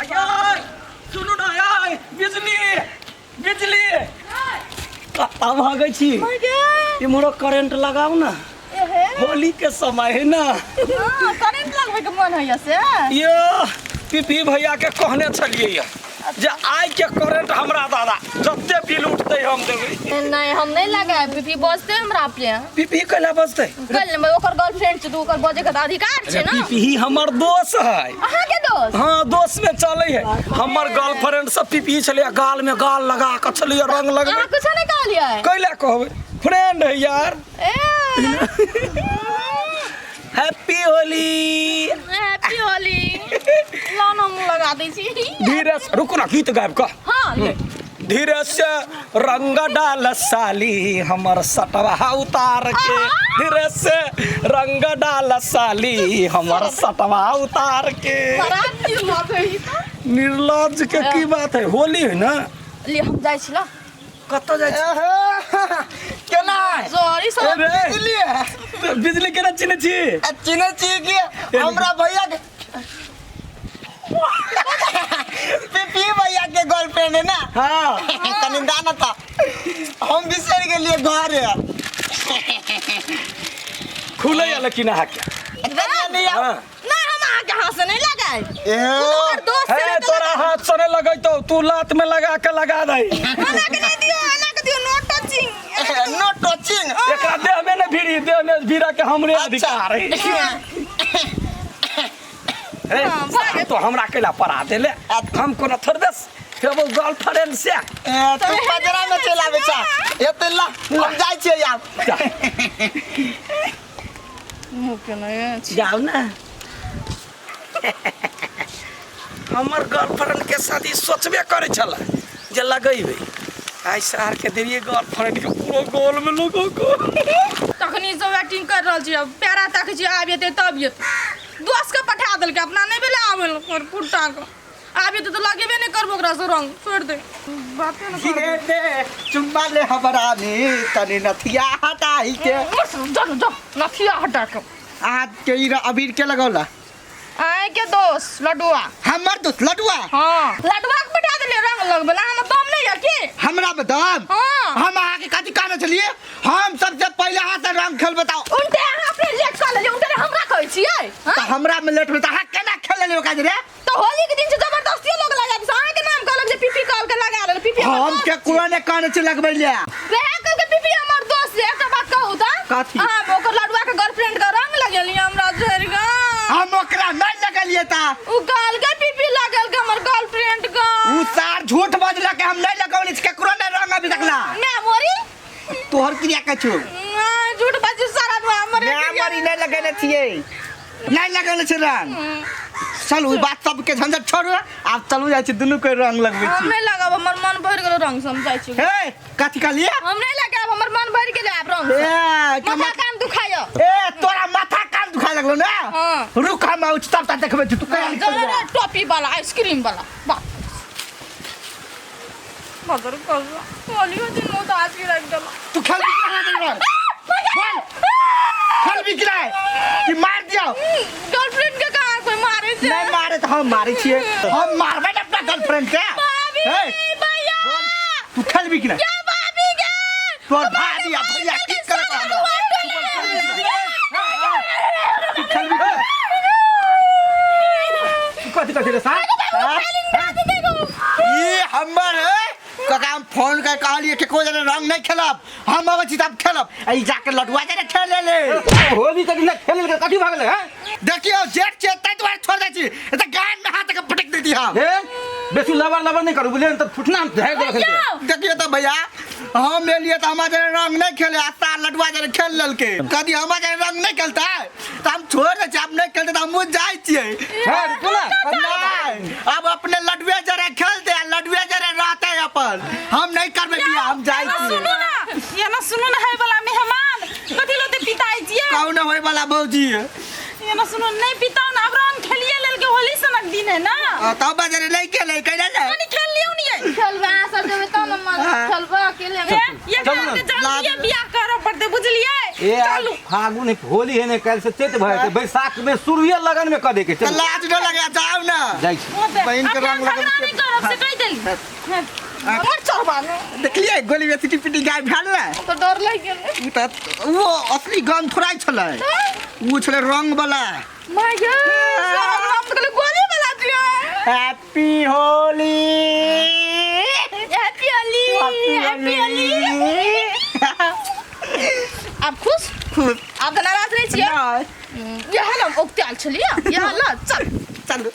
यार सुनो ना यार बिजली बिजली कत्ता भागे छी इमरो करंट लगाओ ना होली के समय है ना करंट लगबे के मन होइया से यो पीपी भैया के कहने छलिए ये जे आइ के करंट हमरा दादा जत्ते बिल उठते हम देबै नहीं हम नहीं लगाए पीपी बजते हमरा पे पीपी कला बजते कल में ओकर गर्लफ्रेंड छै तो ओकर बजे के अधिकार छै ना पीपी हमर दोस्त है अहाँ के दोस्त हाँ दोस्त में चले है हमर गर्लफ्रेंड सब पीपी छलिए गाल में गाल लगा के छलिए रंग लगबे अहाँ कुछ नहीं कहलिए कैला कहबै फ्रेंड है यार हैप्पी होली लाना मुंह लगा दै छी धीरे से रुको ना गीत गायब का हां धीरे से रंग डाल साली हमर सटवा उतार के धीरे से रंग डाल साली हमर सटवा उतार के निर्लज्ज के की बात है होली है ना ले हम जाय छी ला कत जाय केना सॉरी बिजली केना चिन्ह छी कि हमरा भैया के पीपी भैया के गर्लफ्रेंड है ना हाँ तनी दाना था हम बिसर के लिए घर है खुले लेकिन हाके नहीं हाँ ना हम आगे हाथ से नहीं लगाए तोहर दोस्त है तोरा हाथ से नहीं लगैतो तू लात में लगा के लगा दे अलग नहीं दियो नो टचिंग नो टचिंग एकरा देह में न भिड़ी देह में भिड़ा के हमरे अधिकार है तो हमरा केला परा देले हम कोनो थरदस फिर वो गर्लफ्रेंड से तू पजरा में चला बेचा ये तेला हम जाय छियै यार मुंह के नहीं जाओ ना हमर गर्लफ्रेंड के शादी सोचबे करे छला जे लगैबे आई शहर के देरिए गर्लफ्रेंड के पूरा गोल में लोगो को तखनी सब एक्टिंग कर रहल छी पैरा तक छी आबे ते तब ये दोस्त के पठा देल के अपना नहीं बेले आवेल और पुट्टा को आबे तो लगेबे नहीं करबो ओकरा से रंग छोड़ दे बाते न धीरे दे चुम्मा ले हमरा नी तनी नथिया हटाई के जा नथिया हटा के आज के ई अबीर के लगौला आए के दोस्त लडुआ हमर दोस्त लडुआ हां लडुआ के पठा देले रंग लगबे हम दम नहीं है की हमरा में दम हां हम आगे कथि कहने चलिए हम सबसे पहले हाथ से रंग खेल बताओ उनते अहाँ अपने लेट कर ले उनते हमरा कहै छियै तो हमरा में लेट में तो केना खेल ले काज रे तो होली के दिन से जबरदस्ती लोग लगा दे अहाँ के नाम कहलक जे पीपी कॉल के लगा ले पीपी हम के कुआ ने कहने से लगबै ले रे कल के पीपी हमर दोस्त है एकटा बात कहू त कथि हां ओकर लडुआ के गर्लफ्रेंड का रंग लगेली हमरा झर गा हम ओकरा नहीं लगलिए ता उ गाल के पीपी लागल के हमर गर्लफ्रेंड का उ सार झूठ बजला के हम नहीं लगौली केकरो ने रंग अभी तकला मैं मोरी तोहर क्रिया कछु झूठ बाजी सारा दुआ हमरे मैं मरी नहीं लगेले छिए नहीं लगेले छै रंग चल उ बात सब के झंझट छोड़ आप चलू जाय छी दुनु के रंग लगबै छी हम नहीं लगाब हमर मन भर गेल रंग समझाइ छी हे कथि कहलिए हम नहीं लगाब हमर मन भर गेल आब रंग ए माथा कान दुखाय ए तोरा माथा कान दुखा लगलो ना हां रुक हम आउच तब तक देखबै तू जरा टॉपी वाला आइसक्रीम वाला बा मदर कर होली के दिन मत आज के रख दला तू खेल भी कहां दे रंग बोल खेल भी किराए कि मार दियो गर्लफ्रेंड के कहां कोई मारे छे नहीं मारे तो हम मारे छिए हम मारबे ना अपना गर्लफ्रेंड के भैया तू खेल भी किराए क्या भाभी के तोर भाभी आ भैया की करत हमरा तू खेल भी तू कथि रे सा ये हमर है कका हम फोन कर कहलिए कि कोई जने रंग नहीं खेलब हम अब छी तब खेलब आई जाके लडुआ जने खेल ले होली तक ना खेल के कथि भागले हैं देखियो जेट चेतै तुम्हारे छोड़ दे छी ए त गान में हाथ के पटक देती हम ए बेसी लबर नहीं करू बोले त फुटना धैर दे रखे देखियो तो भैया हम ले तो हमारे रंग नहीं खेले आस्ता लडुआ जने खेल ललके कदी हमारे रंग नहीं खेलता है तो हम छोड़ दे छी आप नहीं खेलते तो हम जाय छिए है बोला अब अपने लडुआ जरे खेलते लडुआ जरे रहते अपन हम नहीं करबे बिया हम जाय छिए ये ना सुनो ना है वाला मेहमान कथि लोते पिताई जी कौन होय वाला भौजी ये ना सुनो नहीं पिताओ ना अब रंग खेलिए लेल के होली सनक दिन है ना तब बजरे नहीं खेले कैला ले नहीं खेल लियो नहीं खेलबा सब जब त न मन खेलबा अकेले ये चल ये बियाह करो पड़ते बुझलिए ए चलू फागुन होली है ने काल से चैत भए छै बैसाख में सूर्य लगन में क दे के तो चल लाज न लगे जाओ ना जाइ छी बहन के रंग लगा नहीं करब से कह देली मर चढ़बा देखलिए गोली में सिटी पिटी गाय भेल ना तो डर लग गेल उ त वो असली गन थोड़ा छले उ छले रंग वाला माय गॉड हम तो गोली वाला दिया हैप्पी होली हैप्पी होली आप खुश खुश आप तो नाराज नहीं छिए नहीं ये है ना ओक्ताल चलिए ये है ना चल चल